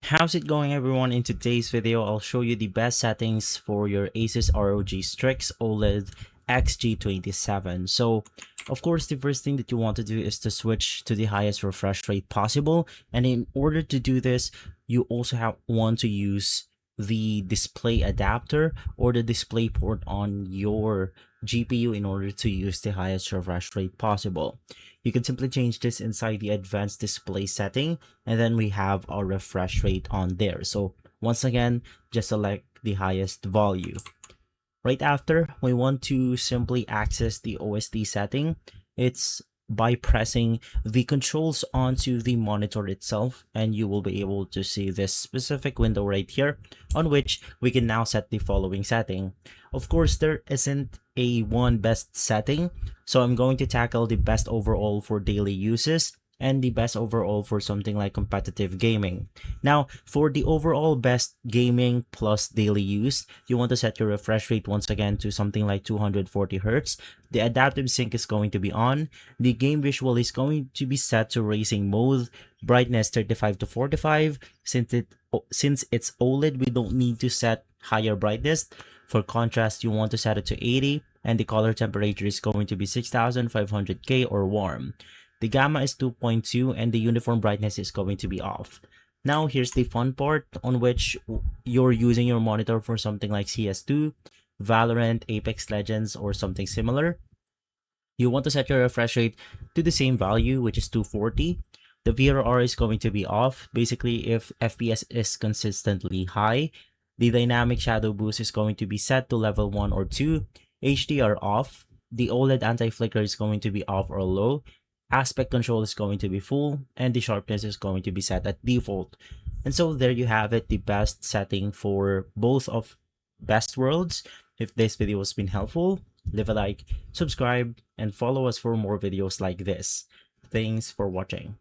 How's it going, everyone? In today's video, I'll show you the best settings for your ASUS ROG Strix OLED XG27. So, of course, the first thing that you want to do is to switch to the highest refresh rate possible. And in order to do this, you also want to use the display adapter or the display port on your GPU in order to use the highest refresh rate possible. You can simply change this inside the advanced display setting, and then we have our refresh rate on there. So once again, just select the highest value. Right after, we want to simply access the OSD setting. It's by pressing the controls onto the monitor itself, and you will be able to see this specific window right here, on which we can now set the following setting. Of course, there isn't a one best setting, so I'm going to tackle the best overall for daily uses and the best overall for something like competitive gaming. Now, for the overall best gaming plus daily use, you want to set your refresh rate once again to something like 240 Hz. The adaptive sync is going to be on. The game visual is going to be set to racing mode, brightness 35 to 45. Since it's OLED, we don't need to set higher brightness. For contrast, you want to set it to 80, and the color temperature is going to be 6500K or warm. The gamma is 2.2 and the uniform brightness is going to be off. Now here's the fun part, on which you're using your monitor for something like CS2, Valorant, Apex Legends, or something similar. You want to set your refresh rate to the same value, which is 240. The VRR is going to be off. Basically, if FPS is consistently high, the dynamic shadow boost is going to be set to level 1 or 2. HDR off. The OLED anti-flicker is going to be off or low. Aspect control is going to be full, and the sharpness is going to be set at default. And so there you have it, the best setting for both of best worlds. If this video has been helpful, leave a like, subscribe, and follow us for more videos like this. Thanks for watching.